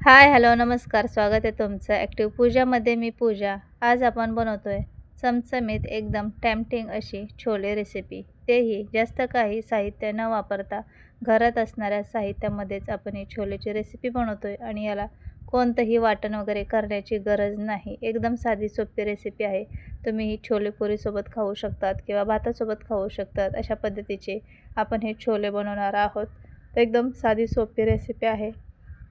हाय, hello, नमस्कार. स्वागत आहे तुमचं ॲक्टिव्ह पूजामध्ये. मी पूजा. आज आपण बनवतोय चमचमीत एकदम टेम्पटिंग अशी छोले रेसिपी. तेही जास्त काही साहित्य न वापरता घरात असणाऱ्या साहित्यामध्येच आपण ही छोलेची रेसिपी बनवतोय आणि याला कोणतंही वाटण वगैरे करण्याची गरज नाही. एकदम साधी सोपी रेसिपी आहे. तुम्ही ही छोले पुरीसोबत खाऊ शकतात किंवा भातासोबत खाऊ शकतात. अशा पद्धतीचे आपण हे छोले बनवणार आहोत. तर एकदम साधी सोपी रेसिपी आहे.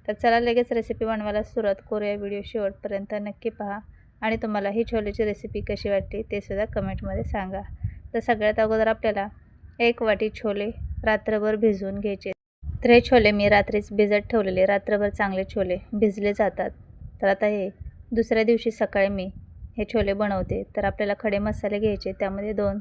तर चला लगेच रेसिपी बनवायला सुरुवात करूया. व्हिडिओ शेवटपर्यंत नक्की पहा आणि तुम्हाला ही छोलेची रेसिपी कशी वाटली ते सुद्धा कमेंटमध्ये सांगा. तर सगळ्यात अगोदर आपल्याला 1 वाटी छोले रात्रभर भिजवून घ्यायचे. तर हे छोले मी रात्रीच भिजत ठेवलेले. रात्रभर चांगले छोले भिजले जातात. तर आता हे दुसऱ्या दिवशी सकाळी मी हे छोले बनवते. तर आपल्याला खडे मसाले घ्यायचे. त्यामध्ये 2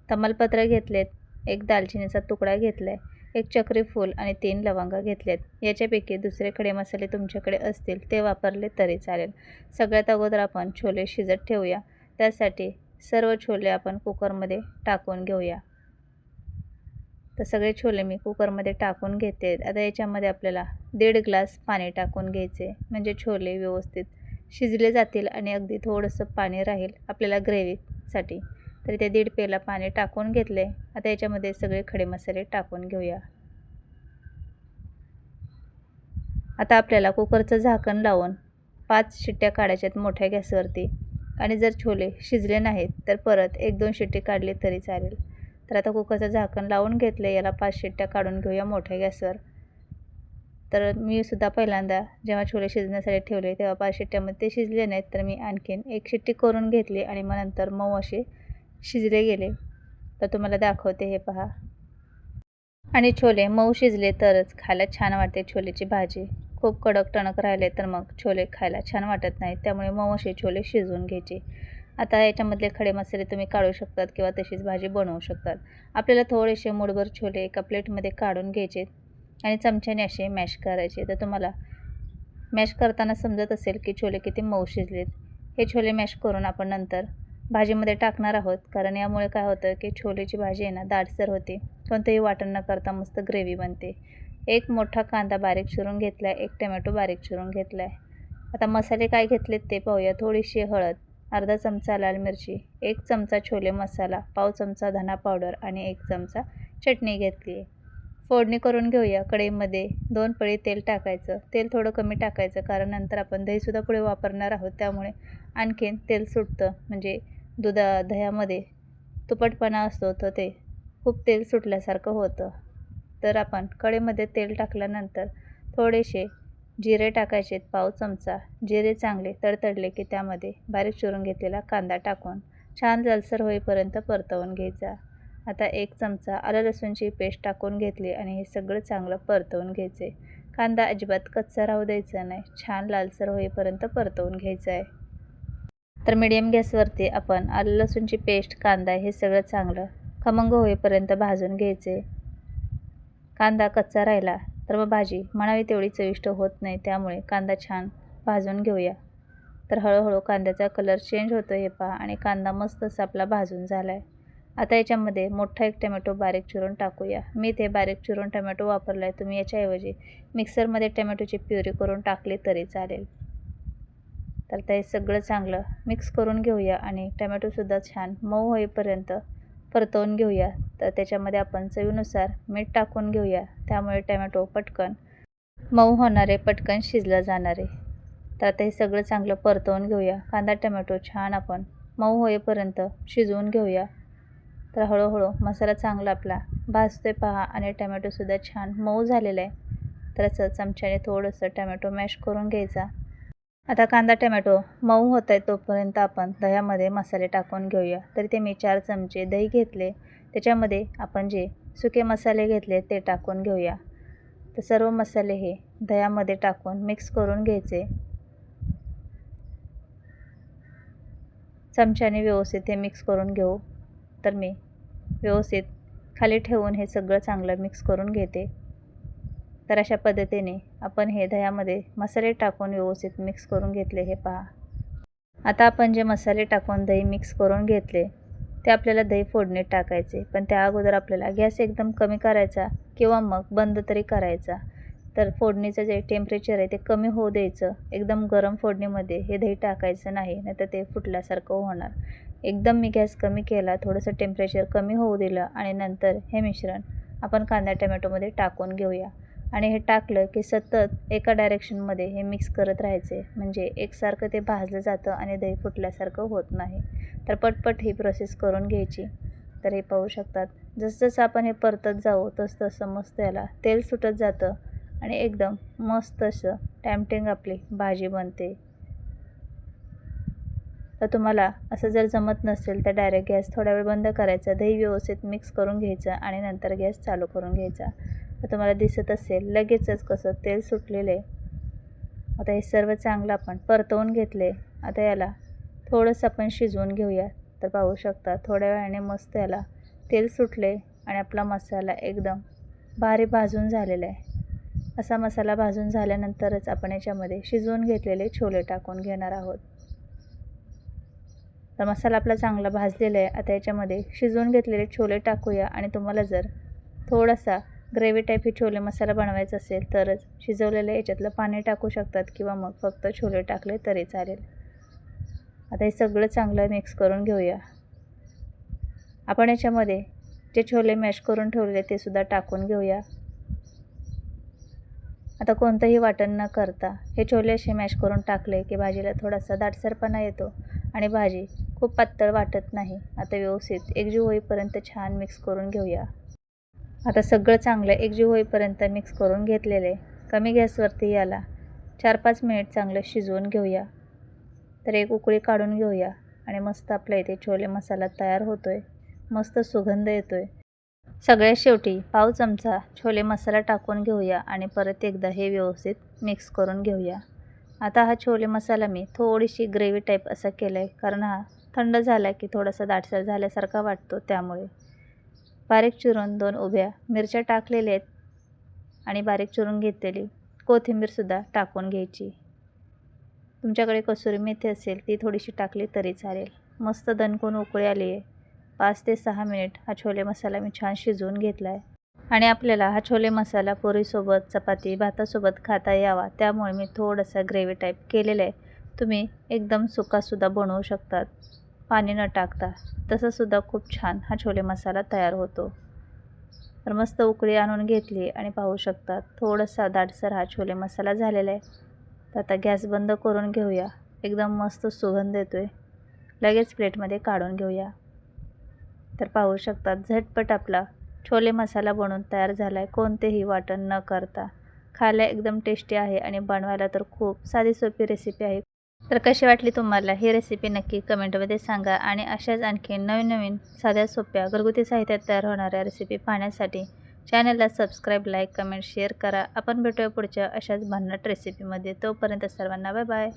तमालपत्र घेतलेत, 1 दालचिनीचा तुकडा घेतला आहे, 1 चक्री फूल आणि 3 लवंगा घेतल्यात. याच्यापैकी दुसरे खडे मसाले तुमच्याकडे असतील ते वापरले तरी चालेल. सगळ्यात अगोदर आपण छोले शिजत ठेवूया. त्यासाठी सर्व छोले आपण कुकरमध्ये टाकून घेऊया. तर सगळे छोले मी कुकरमध्ये टाकून घेते. आता याच्यामध्ये आपल्याला 1.5 ग्लास पाणी टाकून घ्यायचे, म्हणजे छोले व्यवस्थित शिजले जातील आणि अगदी थोडंसं पाणी राहील आपल्याला ग्रेव्हीसाठी. तर ते 1.5 पेला पाणी टाकून घेतले. आता याच्यामध्ये सगळे खडे मसाले टाकून घेऊया. आता आपल्याला कुकरचं झाकण लावून 5 शिट्ट्या काढायच्यात मोठ्या गॅसवरती आणि जर छोले शिजले नाहीत तर परत 1-2 शिट्टी काढली तरी चालेल. तर आता कुकरचं झाकण लावून घेतलं. याला 5 शिट्ट्या काढून घेऊया मोठ्या गॅसवर. तर मी सुद्धा पहिल्यांदा जेव्हा छोले शिजण्यासाठी ठेवले तेव्हा 5 शिट्ट्यामध्ये ते शिजले नाहीत, तर मी आणखीन 1 शिट्टी करून घेतली आणि मग नंतर मऊ असे शिजले गेले. तर तुम्हाला दाखवते, हे पहा. आणि छोले मऊ शिजले तरच खायला छान वाटते छोलेची भाजी. खूप कडक टणक राहिले तर मग छोले खायला छान वाटत नाहीत. त्यामुळे मऊ असे छोले शिजवून घ्यायचे. आता याच्यामधले खडे मसाले तुम्ही काढू शकतात किंवा तशीच भाजी बनवू शकतात. आपल्याला थोडेसे मूठभर छोले एका प्लेटमध्ये काढून घ्यायचे आणि चमच्याने असे मॅश करायचे. तर तुम्हाला मॅश करताना समजत असेल की छोले किती मऊ शिजलेत. हे छोले मॅश करून आपण नंतर भाजीमध्ये टाकणार आहोत, कारण यामुळे काय होतं की छोलेची भाजी आहे ना दाटसर होते. कोणतंही वाटण न करता मस्त ग्रेव्ही बनते. 1 मोठा कांदा बारीक चिरून घेतला आहे, 1 टोमॅटो बारीक चिरून घेतला आहे. आता मसाले काय घेतलेत ते पाहूया. थोडीशी हळद, अर्धा चमचा लाल मिरची, 1 चमचा छोले मसाला, पाव चमचा धना पावडर आणि 1 चमचा चटणी घेतली आहे. फोडणी करून घेऊया. कढईमध्ये 2 पळी तेल टाकायचं. तेल थोडं कमी टाकायचं, कारण नंतर आपण दहीसुद्धा पुढे वापरणार आहोत. त्यामुळे आणखीन तेल सुटतं, म्हणजे दह्यामध्ये तुपटपणा असतो तर ते खूप तेल सुटल्यासारखं होतं. तर आपण कढईमध्ये तेल टाकल्यानंतर थोडेसे जिरे टाकायचे, पाव चमचा. जिरे चांगले तडतडले की त्यामध्ये बारीक चिरून घेतलेला कांदा टाकून छान लालसर होईपर्यंत परतवून घ्यायचा. आता 1 चमचा आलं लसूणची पेस्ट टाकून घेतली आणि हे सगळं चांगलं परतवून घ्यायचे. कांदा अजिबात कच्चा राहू द्यायचा नाही, छान लालसर होईपर्यंत परतवून घ्यायचं आहे. तर मीडियम गॅसवरती आपण आलं लसूणची पेस्ट, कांदा हे सगळं चांगलं खमंग होईपर्यंत भाजून घ्यायचे. कांदा कच्चा राहिला तर मग भाजी म्हणावी तेवढी चविष्ट होत नाही. त्यामुळे कांदा छान भाजून घेऊया. तर हळूहळू कांद्याचा कलर चेंज होतो, हे पहा. आणि कांदा मस्त असा आपला भाजून झाला आहे. आता याच्यामध्ये मोठा 1 टोमॅटो बारीक चिरून टाकूया. मी ते बारीक चिरून टोमॅटो वापरला आहे. तुम्ही याच्याऐवजी मिक्सरमध्ये टोमॅटोची प्युरी करून टाकली तरी चालेल. तर ते सगळं चांगलं मिक्स करून घेऊया आणि टोमॅटोसुद्धा छान मऊ होईपर्यंत परतवून घेऊया. तर त्याच्यामध्ये आपण चवीनुसार मीठ टाकून घेऊया. त्यामुळे टोमॅटो पटकन मऊ होणारे, पटकन शिजला जाणारे. तर आता हे सगळं चांगलं परतवून घेऊया. कांदा टोमॅटो छान आपण मऊ होईपर्यंत शिजवून घेऊया. तर हळूहळू मसाला चांगला आपला भाजतोय, पहा. आणि टोमॅटोसुद्धा छान मऊ झालेला आहे. तर असं चमच्याने थोडंसं टोमॅटो मॅश करून घ्यायचा. आता कांदा टोमॅटो मऊ होत आहे तोपर्यंत आपण दह्यामध्ये मसाले टाकून घेऊया. तर ते मी 4 चमचे दही घेतले. त्याच्यामध्ये आपण जे सुके मसाले घेतले ते टाकून घेऊया. तर सर्व मसाले हे दह्यामध्ये टाकून मिक्स करून घ्यायचे. चमच्याने व्यवस्थित हे मिक्स करून घेऊ. तर मी व्यवस्थित खाली ठेवून हे सगळं चांगलं मिक्स करून घेते. तर अशा पद्धतीने आपण हे दह्यामध्ये मसाले टाकून व्यवस्थित मिक्स करून घेतले, हे पहा. आता आपण जे मसाले टाकून दही मिक्स करून घेतले ते आपल्याला दही फोडणीत टाकायचे. पण त्या अगोदर आपल्याला गॅस एकदम कमी करायचा किंवा मग बंद तरी करायचा. तर फोडणीचं जे टेम्परेचर आहे ते कमी होऊ द्यायचं. एकदम गरम फोडणीमध्ये हे दही टाकायचं नाही, नाहीतर ते फुटल्यासारखं होणार. एकदम मी गॅस कमी केला, थोडंसं टेम्परेचर कमी होऊ दिलं आणि नंतर हे मिश्रण आपण कांदा टोमॅटोमध्ये टाकून घेऊया. आणि हे टाकलं की सतत एका डायरेक्शनमध्ये हे मिक्स करत राहायचे, म्हणजे एकसारखं ते भाजलं जातं आणि दही फुटल्यासारखं होत नाही. तर पटपट ही प्रोसेस करून घ्यायची. तर हे पाहू शकतात, जसं आपण हे परतत जाऊ तसं मस्त याला तेल सुटत जातं आणि एकदम मस्त असं टॅम्पटिंग आपली भाजी बनते. तर तुम्हाला असं जर जमत नसेल तर डायरेक्ट गॅस थोडा वेळ बंद करायचा, दही व्यवस्थित मिक्स करून घ्यायचं आणि नंतर गॅस चालू करून घ्यायचा. तर तुम्हाला दिसत असेल लगेचच कसं तेल सुटलेलं आहे. आता हे सर्व चांगलं आपण परतवून घेतले. आता याला थोडंसं आपण शिजवून घेऊया. तर पाहू शकता थोड्या वेळाने मस्त याला तेल सुटले आणि आपला मसाला एकदम भारी भाजून झालेला आहे. असा मसाला भाजून झाल्यानंतरच आपण याच्यामध्ये शिजवून घेतलेले छोले टाकून घेणार आहोत. तर मसाला आपला चांगला भाजलेला आहे. आता याच्यामध्ये शिजवून घेतलेले छोले टाकूया आणि तुम्हाला जर थोडासा ग्रेव्ही टाईप हे छोले मसाला बनवायचा असेल तरच शिजवलेलं याच्यातलं पाणी टाकू शकतात किंवा मग फक्त छोले टाकले तरी चालेल. आता हे सगळं चांगलं मिक्स करून घेऊया. आपण याच्यामध्ये जे छोले मॅश करून ठेवलेले ते सुद्धा टाकून घेऊया. आता कोणतंही वाटण न करता हे छोले असे मॅश करून टाकले की भाजीला थोडासा दाटसरपणा येतो आणि भाजी खूप पातळ वाटत नाही. आता व्यवस्थित एकजीव होईपर्यंत छान मिक्स करून घेऊया. आता सगळं चांगलं एकजीव होईपर्यंत मिक्स करून घेतलेले कमी गॅसवरती याला 4-5 मिनिट चांगलं शिजवून घेऊया. तर एक उकळी काढून घेऊया आणि मस्त आपल्या इथे छोले मसाला तयार होतोय. मस्त सुगंध येतोय. सगळ्यात शेवटी पाव चमचा छोले मसाला टाकून घेऊया आणि परत एकदा हे व्यवस्थित मिक्स करून घेऊया. आता हा छोले मसाला मी थोडीशी ग्रेव्ही टाईप असा केला आहे, कारण हा थंड झाला की थोडासा दाटसर झाल्यासारखा वाटतो. त्यामुळे बारीक चिरून 2 उभ्या मिरच्या टाकलेल्या आहेत आणि बारीक चिरून घेतलेली कोथिंबीरसुद्धा टाकून घ्यायची. तुमच्याकडे कसुरी मेथी असेल ती थोडीशी टाकली तरी चालेल. मस्त दणकून उकळी आली आहे. 5 ते 6 मिनिट हा छोले मसाला मी छान शिजवून घेतला आहे आणि आपल्याला हा छोले मसाला पोळीसोबत, चपाती, भातासोबत खाता यावा त्यामुळे मी थोडासा ग्रेव्ही टाईप केलेला आहे. तुम्ही एकदम सुकासुद्धा बनवू शकतात पाणी न टाकता. तसंसुद्धा खूप छान हा छोले मसाला तयार होतो. तर मस्त उकळी आणून घेतली आणि पाहू शकतात थोडासा दाटसर हा छोले मसाला झालेला आहे. तर आता गॅस बंद करून घेऊया. एकदम मस्त सुगंध येतोय. लगेच प्लेटमध्ये काढून घेऊया. तर पाहू शकतात झटपट आपला छोले मसाला बनवून तयार झाला आहे, कोणतेही वाटण न करता. खायला एकदम टेस्टी आहे आणि बनवायला तर खूप साधी सोपी रेसिपी आहे. तर कशी वाटली तुम्हाला ही रेसिपी नक्की कमेंटमध्ये सांगा आणि अशाच आणखी नवीन साध्या सोप्या घरगुती साहित्यात तयार होणाऱ्या रेसिपी पाहण्यासाठी चॅनलला सबस्क्राईब, लाईक, कमेंट, शेअर करा. आपण भेटूया पुढच्या अशाच भन्नाट रेसिपीमध्ये. तोपर्यंत सर्वांना बाय बाय.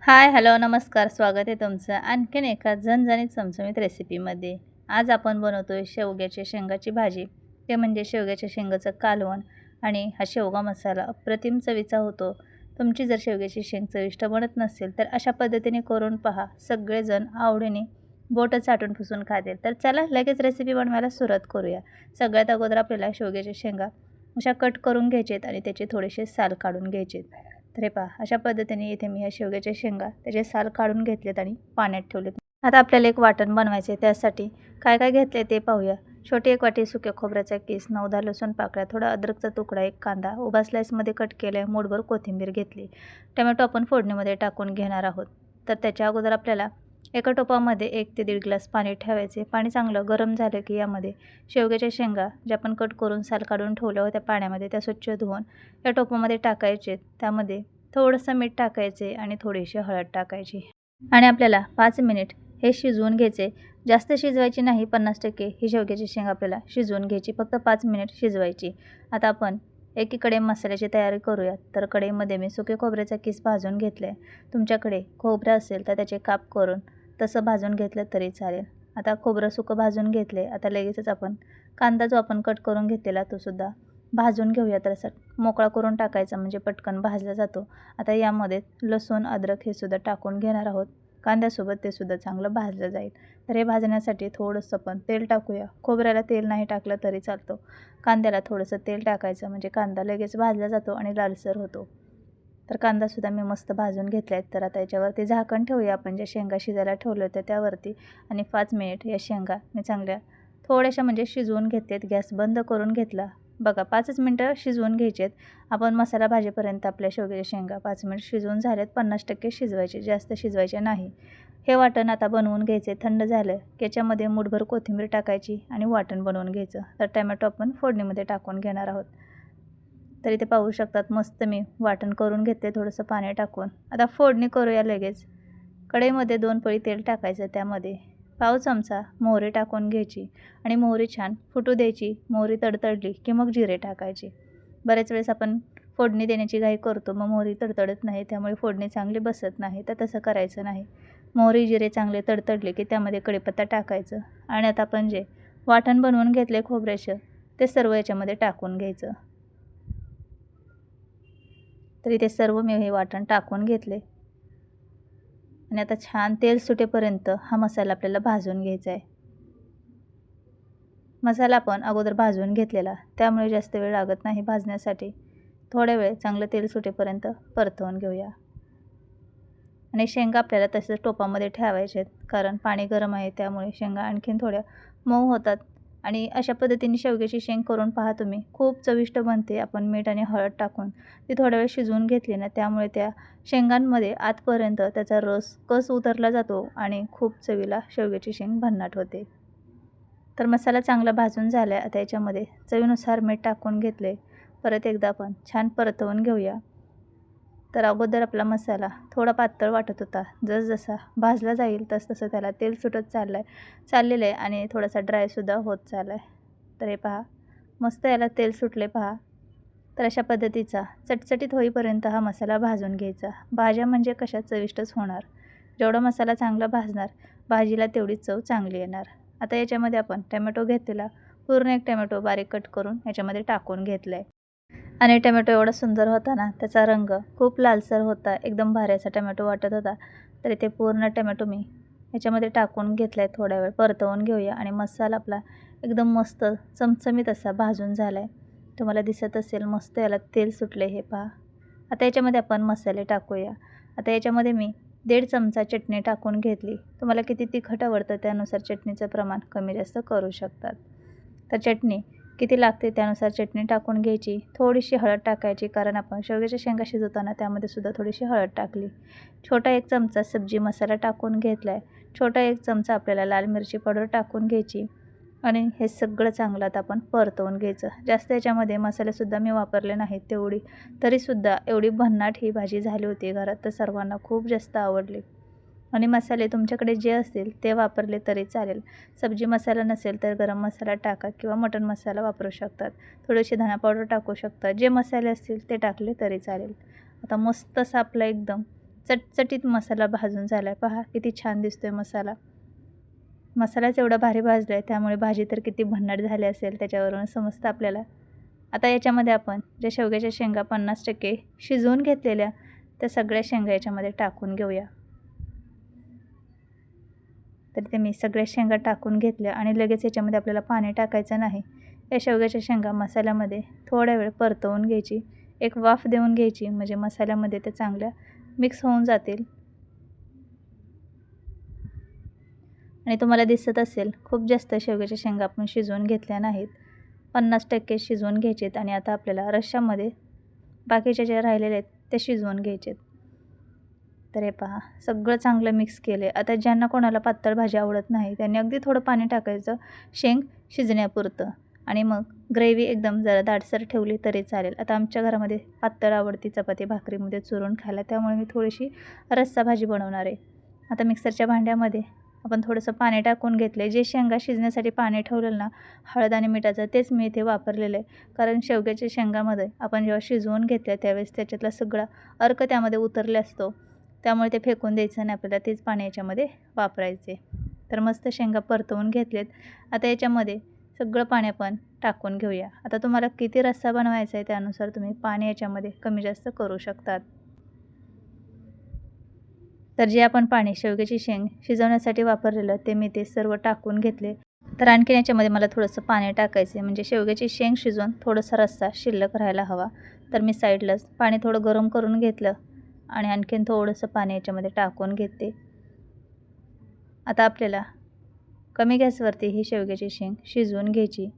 हाय, हॅलो, नमस्कार. स्वागत आहे तुमचं आणखीन एका झणझणीत चमचमीत रेसिपीमध्ये. आज आपण बनवतोय शेवग्याच्या शेंगाची भाजी. ते म्हणजे शेवग्याच्या शेंगाचं कालवण आणि हा शेवगा मसाला अप्रतिम चवीचा होतो. तुमची जर शेवग्याची शेंग चविष्ट बनत नसेल तर अशा पद्धतीने करून पहा. सगळेजण आवडीने बोटं चाटून पुसून खातील. तर चला लगेच रेसिपी बनवायला सुरुवात करूया. सगळ्यात अगोदर आपल्याला शेवग्याच्या शेंगा अशा कट करून घ्यायचेत आणि त्याचे थोडेसे साल काढून घ्यायचेत. तर हे पहा अशा पद्धतीने इथे मी ह्या शेवग्याच्या शेंगा त्याचे साल काढून घेतलेत आणि पाण्यात ठेवलेत. आता आपल्याला एक वाटण बनवायचे आहे. त्यासाठी काय काय घेतले ते पाहूया. छोटी 1 वाटी सुक्या खोबऱ्याचा किस, 9-10 लसूण पाकळ्या, थोडा अद्रकचा तुकडा, 1 कांदा उभा स्लाईसमध्ये कट केला आहे, मूठभर कोथिंबीर घेतली. टोमॅटो आपण फोडणीमध्ये टाकून घेणार आहोत. तर त्याच्या अगोदर आपल्याला एका टोपामध्ये 1 ते 1.5 ग्लास पाणी ठेवायचे. पाणी चांगलं गरम झालं की यामध्ये शेवग्याच्या शेंगा ज्या आपण कट करून साल काढून ठेवल्या होत्या पाण्यामध्ये त्या स्वच्छ धुवून या टोपामध्ये टाकायचे. त्यामध्ये थोडंसं मीठ टाकायचे आणि थोडीशी हळद टाकायची आणि आपल्याला 5 मिनिट हे शिजवून घ्यायचे. जास्त शिजवायची नाही, 50% ही शेवग्याची शेंग आपल्याला शिजवून घ्यायची, फक्त 5 मिनिट शिजवायची. आता आपण एकीकडे मसाल्याची तयारी करूयात. तर कढईमध्ये मी सुके खोबऱ्याचा किस भाजून घेतले. तुमच्याकडे खोबरं असेल तर त्याचे काप करून तसं भाजून घेतलं तरी चालेल. आता खोबरं सुकं भाजून घेतले. आता लगेचच आपण कांदा जो आपण कट करून घेतलेला तो सुद्धा भाजून घेऊया. तर असं मोकळा करून टाकायचा म्हणजे पटकन भाजला जातो. आता यामध्ये लसूण, अद्रक हे सुद्धा टाकून घेणार आहोत. कांद्यासोबत ते सुद्धा चांगलं भाजलं जाईल. तर हे भाजण्यासाठी थोडंसं पण तेल टाकूया. खोबऱ्याला तेल नाही टाकलं तरी चालतं. कांद्याला थोडंसं तेल टाकायचं म्हणजे कांदा लगेच भाजला जातो आणि लालसर होतो. तर कांदासुद्धा मी मस्त भाजून घेतला आहे. तर आता याच्यावरती झाकण ठेवूया आपण ज्या शेंगा शिजायला ठेवल्या होत्या त्यावरती आणि 5 मिनिट या शेंगा मी चांगल्या थोड्याशा म्हणजे शिजवून घेतलेत. गॅस बंद करून घेतला. बघा 5च मिनटं शिजवून घ्यायचे आहेत. आपण मसाला भाजीपर्यंत आपल्या शेवग्याच्या शेंगा 5 मिनिट शिजवून झाल्यात. 50% शिजवायचे, जास्त शिजवायचे नाही. हे वाटण आता बनवून घ्यायचे. थंड झालं की याच्यामध्ये मूठभर कोथिंबीर टाकायची आणि वाटण बनवून घ्यायचं. तर टमॅटो आपण फोडणीमध्ये टाकून घेणार आहोत. तर इथे पाहू शकतात मस्त मी वाटण करून घेतले थोडंसं पाणी टाकून. आता फोडणी करूया लगेच. कढईमध्ये 2 पळी तेल टाकायचं. त्यामध्ये पाव चमचा मोहरी टाकून घ्यायची आणि मोहरी छान फुटू द्यायची. मोहरी तडतडली की मग जिरे टाकायचे. बऱ्याच वेळेस आपण फोडणी देण्याची घाई करतो, मग मोहरी तडतडत नाही, त्यामुळे फोडणी चांगली बसत नाही. तर तसं करायचं नाही. मोहरी जिरे चांगले तडतडले की त्यामध्ये कढीपत्ता टाकायचं आणि आता आपण जे वाटण बनवून घेतले खोबऱ्याचं ते सर्व याच्यामध्ये टाकून घ्यायचं. तर इथे सर्व मी हे वाटण टाकून घेतले आणि आता छान तेल सुटेपर्यंत हा मसाला आपल्याला भाजून घ्यायचा आहे. मसाला आपण अगोदर भाजून घेतलेला, त्यामुळे जास्त वेळ लागत नाही भाजण्यासाठी. थोड्या वेळ चांगलं तेल सुटेपर्यंत परतवून घेऊया आणि शेंगा आपल्याला तसेच टोपामध्ये ठेवायचे आहेत, कारण पाणी गरम आहे त्यामुळे शेंगा आणखीन थोड्या मऊ होतात. आणि अशा पद्धतीने शेवग्याची शेंग करून पहा तुम्ही, खूप चविष्ट बनते. आपण मीठ आणि हळद टाकून ती थोड्या वेळ शिजवून घेतली ना, त्यामुळे त्या शेंगांमध्ये आतपर्यंत त्याचा कस उतरला जातो आणि खूप चवीला शेवग्याची शेंग भन्नाट होते. तर मसाला चांगला भाजून झाला आहे. आता याच्यामध्ये चवीनुसार मीठ टाकून घेतले. परत एकदा आपण छान परतवून घेऊया. तर अगोदर आपला मसाला थोडा पातळ वाटत होता, जसजसा भाजला जाईल तसतसं त्याला तेल सुटत चाललेलं आहे आणि थोडासा ड्रायसुद्धा होत चालला आहे. तर हे पहा मस्त याला तेल सुटले पहा. तर अशा पद्धतीचा चटचटीत होईपर्यंत हा मसाला भाजून घ्यायचा. भाज्या म्हणजे कशा चविष्टच होणार. जेवढा मसाला चांगला भाजणार भाजीला तेवढीच चव चांगली येणार. आता याच्यामध्ये आपण टमॅटो घेतलेला, पूर्ण एक टमॅटो बारीक कट करून याच्यामध्ये टाकून घेतला आहे आणि टमॅटो एवढा सुंदर होता ना, त्याचा रंग खूप लालसर होता, एकदम भारी असा टमॅटो वाटत होता. तर इथे पूर्ण टमॅटो मी याच्यामध्ये टाकून घेतला आहे. थोडा वेळ परतवून घेऊया आणि मसाला आपला एकदम मस्त चमचमीत असा भाजून झाला आहे. तुम्हाला दिसत असेल मस्त याला तेल सुटले हे पहा. आता याच्यामध्ये आपण मसाले टाकूया. आता याच्यामध्ये मी 1.5 चमचा चटणी टाकून घेतली. तुम्हाला किती तिखट आवडतं त्यानुसार चटणीचं प्रमाण कमी जास्त करू शकतात. तर चटणी किती लागते त्यानुसार चटणी टाकून घ्यायची. थोडीशी हळद टाकायची, कारण आपण शेवग्याच्या शेंगा शिजवताना त्यामध्ये सुद्धा थोडीशी हळद टाकली. छोटा 1 चमचा सब्जी मसाला टाकून घेतला आहे. छोटा 1 चमचा आपल्याला लाल मिरची पावडर टाकून घ्यायची आणि हे सगळं चांगलं आता आपण परतवून घ्यायचं. जास्त याच्यामध्ये मसालेसुद्धा मी वापरले नाहीत तरीसुद्धा एवढी भन्नाट ही भाजी झाली होती घरात, तर सर्वांना खूप जास्त आवडली. आणि मसाले तुमच्याकडे जे असतील ते वापरले तरी चालेल. सब्जी मसाला नसेल तर गरम मसाला टाका किंवा मटण मसाला वापरू शकतात. थोडीशी धना पावडर टाकू शकता. जे मसाले असतील ते टाकले तरी चालेल. आता मस्त असा आपला एकदम चटचटीत मसाला भाजून झाला आहे. पहा किती छान दिसतोय मसाला. मसालाच एवढा भारी भाजला आहे, त्यामुळे भाजी तर किती भन्नाट झाली असेल त्याच्यावरून समजतं आपल्याला. आता याच्यामध्ये आपण ज्या शेवग्याच्या शेंगा 50% शिजवून घेतलेल्या त्या सगळ्या शेंगा याच्यामध्ये टाकून घेऊया. तर ते मी सगळ्या शेंगा टाकून घेतल्या आणि लगेच याच्यामध्ये आपल्याला पाणी टाकायचं नाही. या शेवग्याच्या शेंगा मसाल्यामध्ये थोडा वेळ परतवून घ्यायची, एक वाफ देऊन घ्यायची, म्हणजे मसाल्यामध्ये ते चांगल्या मिक्स होऊन जातील. आणि तुम्हाला दिसत असेल खूप जास्त शेवग्याच्या शेंगा आपण शिजवून घेतल्या नाहीत, 50% शिजवून घ्यायचेत. आणि आता आपल्याला रश्श्यामध्ये बाकीच्या ज्या राहिलेल्या आहेत ते शिजवून घ्यायचेत. तर हे पहा सगळं चांगलं मिक्स केले. आता ज्यांना कोणाला पातळ भाजी आवडत नाही त्यांनी अगदी थोडं पाणी टाकायचं शेंग शिजण्यापुरतं आणि मग ग्रेव्ही एकदम जरा दाटसर ठेवली तरी चालेल. आता आमच्या घरामध्ये पातळ आवडती चपाती भाकरीमध्ये चुरून खायला, त्यामुळे मी थोडीशी रस्सा भाजी बनवणार आहे. आता मिक्सरच्या भांड्यामध्ये आपण थोडंसं पाणी टाकून घेतले. जे शेंगा शिजण्यासाठी पाणी ठेवलेलं ना हळद आणि मिठाचं, तेच मी इथे वापरलेलं आहे. कारण शेवग्याच्या शेंगामध्ये आपण जेव्हा शिजवून घेतल्या त्यावेळेस त्याच्यातला सगळा अर्क त्यामध्ये उतरले असतो, त्यामुळे ते फेकून द्यायचं नाही आपल्याला, तेच पाणी याच्यामध्ये वापरायचे. तर मस्त शेंगा परतवून घेतलेत. आता याच्यामध्ये सगळं पाणी आपण टाकून घेऊया. आता तुम्हाला किती रस्सा बनवायचा आहे त्यानुसार तुम्ही पाणी याच्यामध्ये कमी जास्त करू शकतात. तर जे आपण पाणी शेवग्याची शेंग शिजवण्यासाठी वापरलेलं ते मी ते सर्व टाकून घेतले. तर आणखीन याच्यामध्ये मला थोडंसं पाणी टाकायचं आहे, म्हणजे शेवग्याची शेंग शिजवून थोडासा रस्सा शिल्लक राहायला हवा. तर मी साईडलाच पाणी थोडं गरम करून घेतलं आणि आणखीन थोडंसं पाणी याच्यामध्ये टाकून घेते. आता आपल्याला कमी गॅसवरती ही शेवग्याची शेंग शिजवून घ्यायची.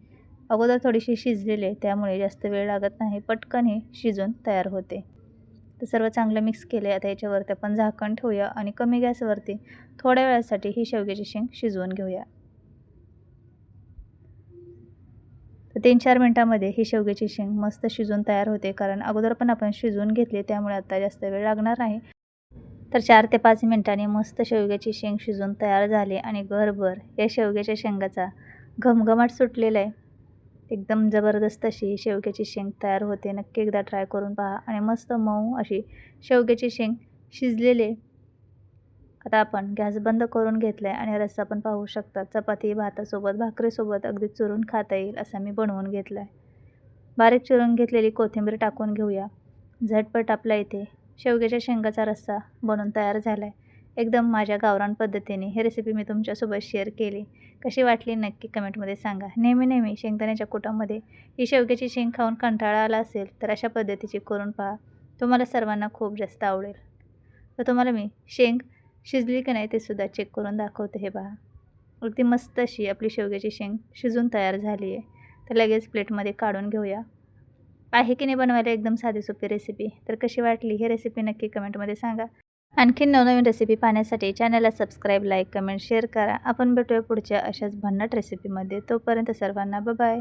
अगोदर थोडीशी शिजलेली आहे, त्यामुळे जास्त वेळ लागत नाही, पटकन ही शिजून तयार होते. तर सर्व चांगलं मिक्स केले. आता याच्यावरती आपण झाकण ठेवूया आणि कमी गॅसवरती थोड्या वेळासाठी ही शेवग्याची शेंग शिजवून घेऊया. तर 3-4 मिनटामध्ये ही शेवग्याची शेंग मस्त शिजून तयार होते, कारण अगोदर पण आपण शिजवून घेतली, त्यामुळे आता जास्त वेळ लागणार नाही. तर 4 ते 5 मिनिटांनी मस्त शेवग्याची शेंग शिजून तयार झाली आणि घरभर या शेवग्याच्या शेंगाचा घमघमाट सुटलेला आहे. एकदम जबरदस्त अशी ही शेवग्याची शेंग तयार होते. नक्की एकदा ट्राय करून पहा आणि मस्त मऊ अशी शेवग्याची शेंग शिजलेली आहे. आता आपण गॅस बंद करून घेतला आहे आणि रस्सा पण पाहू शकता. चपाती, भातासोबत, भाकरीसोबत अगदी चुरून खाता येईल असा मी बनवून घेतला आहे. बारीक चिरून घेतलेली कोथिंबीर टाकून घेऊया. झटपट आपला इथे शेवग्याच्या शेंगाचा रस्सा बनून तयार झाला आहे. एकदम माझ्या गावरान पद्धतीने ही रेसिपी मी तुमच्यासोबत शेअर केली. कशी वाटली नक्की कमेंटमध्ये सांगा. नेहमी शेंगदाण्याच्या कुटामध्ये ही शेवग्याची शेंग खाऊन कंटाळा आला असेल तर अशा पद्धतीची करून पहा. तुम्हाला सर्वांना खूप जास्त आवडेल. तर तुम्हाला मी शेंग शिजली की नाही ते सुद्धा चेक करून दाखवते. हे पहा, अगदी मस्त अशी आपली शेवग्याची शेंग शिजून तयार झाली आहे. तर लगेच प्लेटमध्ये काढून घेऊया. आहे की नाही बनवायला एकदम साधी सोपी रेसिपी. तर कशी वाटली ही रेसिपी नक्की कमेंटमध्ये सांगा. आणखीन नवनवीन रेसिपी पाहण्यासाठी चॅनलला सबस्क्राईब, लाईक, कमेंट, शेअर करा. आपण भेटूया पुढच्या अशाच भन्नाट रेसिपीमध्ये. तोपर्यंत सर्वांना बाय.